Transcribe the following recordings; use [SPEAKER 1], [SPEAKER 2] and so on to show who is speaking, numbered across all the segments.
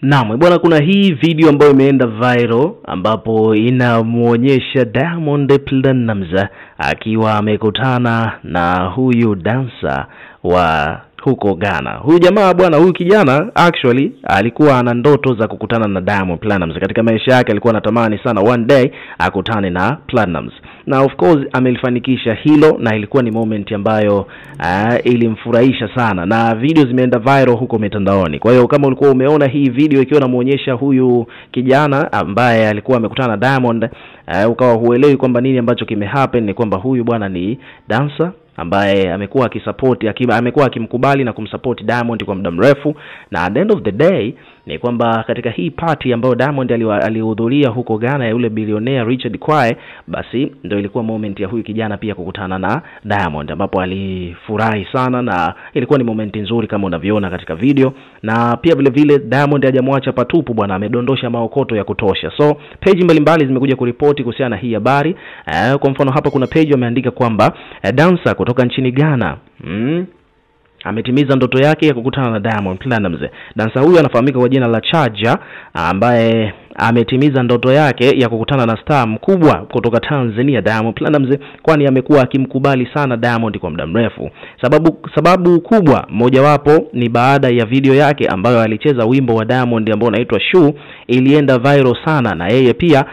[SPEAKER 1] Naam, bwana, kuna hii video ambayo imeenda viral ambapo inamuonyesha Diamond Platnumz akiwa amekutana na huyu dancer wa huko Ghana. Huyu jamaa bwana, huyu kijana actually alikuwa ana ndoto za kukutana na Diamond Platnumz. Katika maisha yake alikuwa anatamani sana one day akutane na Platnumz. Na of course amelifanikisha hilo, na ilikuwa ni moment ambayo ilimfurahisha sana, na video zimeenda viral huko mitandaoni. Kwa hiyo kama ulikuwa umeona hii video ikiwa inamuonyesha huyu kijana ambaye alikuwa amekutana na Diamond, ukawa huelewi kwamba nini ambacho kimehappen, ni kwamba huyu bwana ni dancer ambaye amekuwa akimkubali na kumsupport Diamond kwa muda mrefu. Na at the end of the day ni kwamba katika hii party ambayo Diamond alihudhuria huko Ghana ya yule billionaire Richard Kwae, basi ndio ilikuwa moment ya huyu kijana pia kukutana na Diamond, ambapo alifurahi sana na ilikuwa ni moment nzuri kama unavyoona katika video. Na pia vile vile Diamond hajamwacha patupu bwana, amedondosha maokoto ya kutosha. So page mbalimbali zimekuja kuripoti kuhusiana na hii habari. Kwa mfano hapa kuna page wameandika kwamba dancer kutoka nchini Ghana ametimiza ndoto yake ya kukutana na Diamond Platnumz. Dancer huyu anafahamika kwa jina la Chaja, ambaye ametimiza ndoto yake ya kukutana na star mkubwa kutoka Tanzania, Diamond Platnumz, kwani amekuwa akimkubali sana Diamond kwa muda mrefu. Sababu kubwa mojawapo ni baada ya video yake ambayo alicheza wimbo wa Diamond ambao unaitwa Shoe, ilienda viral sana, na yeye pia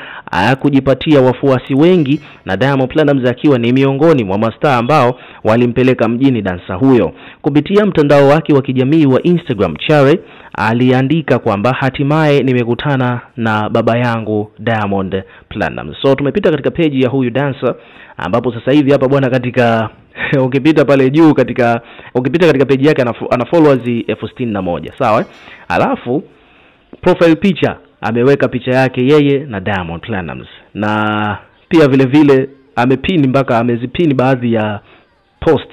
[SPEAKER 1] kujipatia wafuasi wengi, na Diamond Platnumz akiwa ni miongoni mwa mastaa ambao walimpeleka mjini dancer huyo. Kupitia mtandao wake wa kijamii wa Instagram, Chare aliandika kwamba hatimaye nimekutana na baba yangu Diamond Platnumz. So tumepita katika page ya huyu dancer, ambapo sasa hivi hapa bwana, katika ukipita pale juu ukipita katika page yake ana followers 61,000, sawa? Alafu profile picture ameweka picha yake yeye na Diamond Platnumz, na pia vile vile amezipini baadhi ya post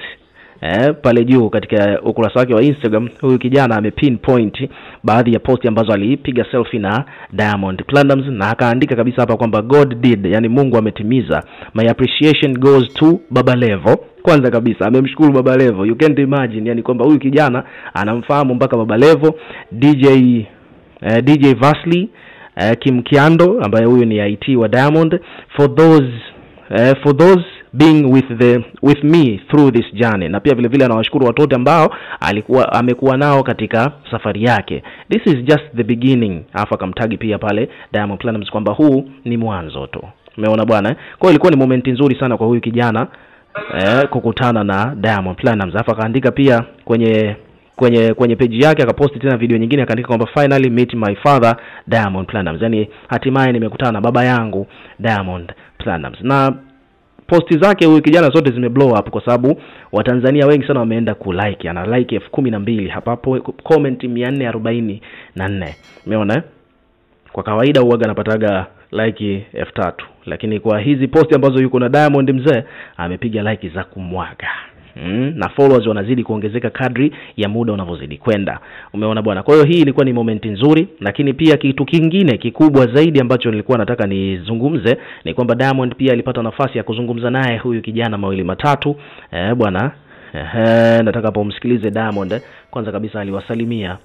[SPEAKER 1] pale juu katika ukurasa wake wa Instagram. Huyu kijana amepinpoint baadhi ya posti ambazo alipiga selfie na Diamond Platnumz, na akaandika kabisa hapa kwamba God did, yani Mungu ametimiza. My appreciation goes to Baba Levo. Kwanza kabisa amemshukuru Baba Levo. You can't imagine, yani kwamba huyu kijana anamfahamu mpaka Baba Levo, DJ Vasily, Kim Kiando ambaye huyu ni IT wa Diamond, for those being with me through this journey. Na pia vile vile anawashukuru watu wote ambao amekuwa nao katika safari yake. This is just the beginning. Afa kamtagi pia pale Diamond Platnumz kwamba huu ni mwanzo tu. Umeona bwana? Kwa hiyo ilikuwa ni moment nzuri sana kwa huyu kijana kukutana na Diamond Platnumz. Afa kaandika pia kwenye page yake, akaposti tena video nyingine akaandika kwamba finally meet my father Diamond Platnumz, yani hatimaye nimekutana na baba yangu Diamond Platnumz. Na posti zake huyu kijana zote zimeblow up kwa sababu Watanzania wengi sana wameenda kulike. Ana like 12,000 hapa, comment 444. Umeona? Kwa kawaida huaga anapataga like 3,000, lakini kwa hizi posti ambazo yuko na Diamond mzee amepiga like za kumwaga. Na followers wanazidi kuongezeka kadri ya muda unavyozidi kwenda. Umeona bwana? Kwa hiyo hii ilikuwa ni moment nzuri, lakini pia kitu kingine kikubwa zaidi ambacho nilikuwa nataka nizungumze ni kwamba Diamond pia alipata nafasi ya kuzungumza naye huyu kijana mawili matatu. Bwana, nataka hapo umsikilize Diamond. Kwanza kabisa aliwasalimia.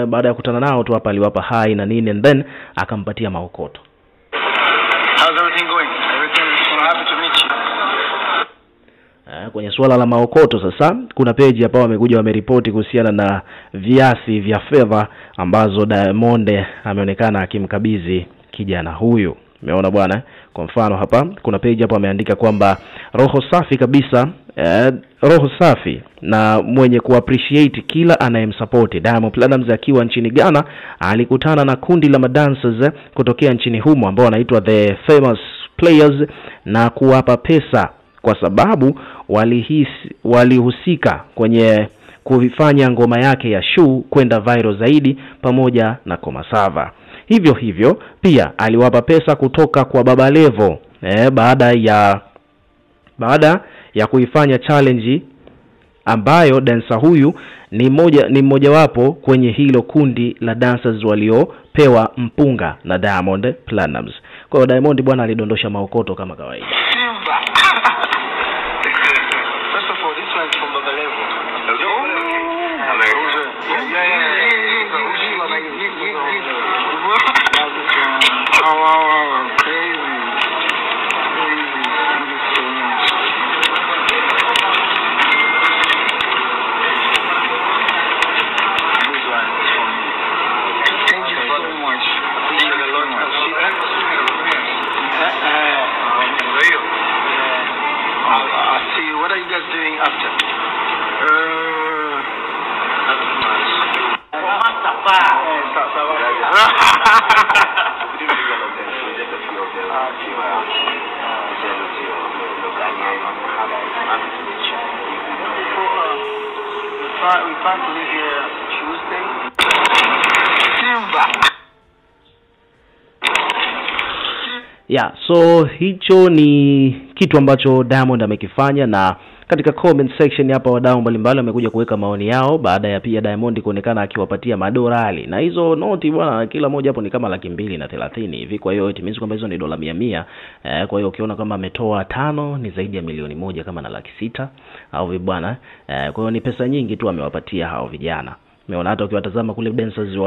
[SPEAKER 1] Baada ya kukutana nao tu hapa aliwapa hi na nini, and then akampatia maokoto.
[SPEAKER 2] How's everything going? Everything is so happy to meet you.
[SPEAKER 1] Kwenye swala la maokoto sasa, kuna page hapa wamekuja wameripoti kuhusiana na viasi vya fedha ambazo Diamond ameonekana akimkabidhi kijana huyu. Umeona bwana? Kwa mfano hapa kuna page hapa ameandika kwamba roho safi kabisa, roho safi na mwenye kuappreciate kila anayemsupport. Diamond Platnumz akiwa nchini Ghana alikutana na kundi la madancers kutokea nchini humo ambao wanaitwa The Famous Players na kuwapa pesa kwa sababu walihusika kwenye kuifanya ngoma yake ya Shoe kwenda viral zaidi pamoja na Komasava. Hivyo pia aliwapa pesa kutoka kwa Baba Levo baada ya kuifanya challenge ambayo dancer huyu ni mmojawapo kwenye hilo kundi la dancers waliopewa mpunga na Diamond Platnumz. Kwa hiyo Diamond bwana alidondosha maokoto kama kawaida.
[SPEAKER 2] From Baba Levo. We plan to leave here Tuesday.
[SPEAKER 1] Yeah, so hicho ni kitu ambacho Diamond amekifanya, na katika comment section hapa wadau mbalimbali wamekuja kuweka maoni yao baada ya pia Diamond kuonekana akiwapatia madorali, na hizo noti bwana kila moja hapo ni kama 230 hivi. Kwa hiyo it means kwamba hizo ni dola 100. Kwa hiyo ukiona kama ametoa 5 ni zaidi ya milioni 1 kama na 600 au vibwana. Kwa hiyo ni pesa nyingi tu amewapatia hao vijana. Umeona hata ukiwatazama kule dancers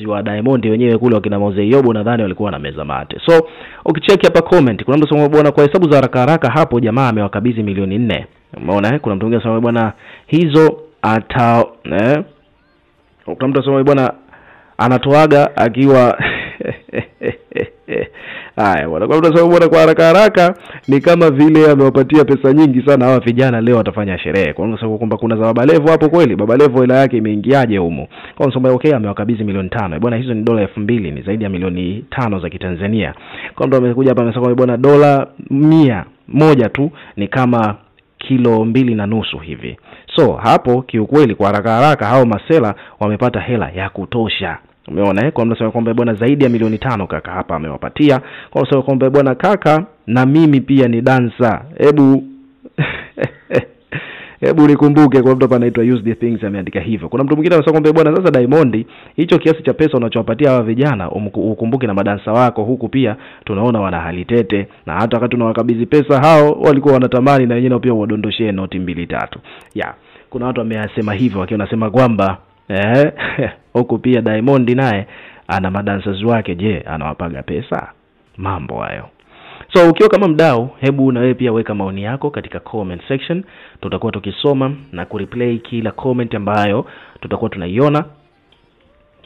[SPEAKER 1] wa Diamond wenyewe kule wakina Mose Yobo nadhani walikuwa na meza mate. So ukicheki hapa comment kuna mtu anasema bwana kwa hesabu za haraka haraka hapo jamaa amewakabidhi milioni 4. Umeona kuna mtu mwingine anasema bwana hizo ata kuna mtu anasema bwana anatoaga akiwa haya bwana. Kwa mtu anasema bwana kwa haraka haraka ni kama vile amewapatia pesa nyingi sana hawa vijana leo watafanya sherehe. Kwa nini kwamba kuna za Baba Levo hapo kweli? Baba Levo hela yake imeingiaje humo? Kwa nini okay amewakabidhi milioni 5. Bwana hizo ni dola 2000 ni zaidi ya milioni 5 za Kitanzania. Kwa mtu amekuja hapa amesema bwana dola 100 tu ni kama kilo 2.5 hivi. So hapo kiukweli kwa haraka haraka hao masela wamepata hela ya kutosha. Umeona kwa mnasema kwamba bwana zaidi ya milioni 5 kaka hapa amewapatia. Kwa sababu kwamba bwana kaka na mimi pia ni dancer. Hebu nikumbuke kwa mtu hapa anaitwa Use the Things ameandika hivyo. Kuna mtu mwingine anasema kwamba bwana sasa Diamond hicho kiasi cha pesa unachowapatia hawa vijana ukumbuke na madansa wako huku pia tunaona wana hali tete, na hata wakati tunawakabidhi pesa hao walikuwa wanatamani na wengine pia wadondoshee noti 2-3. Yeah, kuna watu wamesema hivyo wakiwa wanasema kwamba huku pia Diamond naye ana madancers wake, je anawapaga pesa? Mambo hayo. So ukiwa kama mdau, hebu na wewe pia weka maoni yako katika comment section. Tutakuwa tukisoma na kureplay kila comment ambayo tutakuwa tunaiona.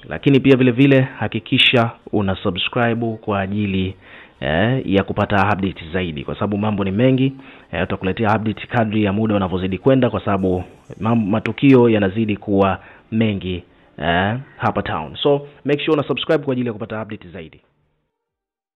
[SPEAKER 1] Lakini pia vile vile hakikisha una subscribe kwa ajili ya kupata update zaidi, kwa sababu mambo ni mengi. Tutakuletea update kadri ya muda unavyozidi kwenda, kwa sababu matukio yanazidi kuwa mengi hapa town. So make sure una subscribe kwa ajili ya kupata update zaidi.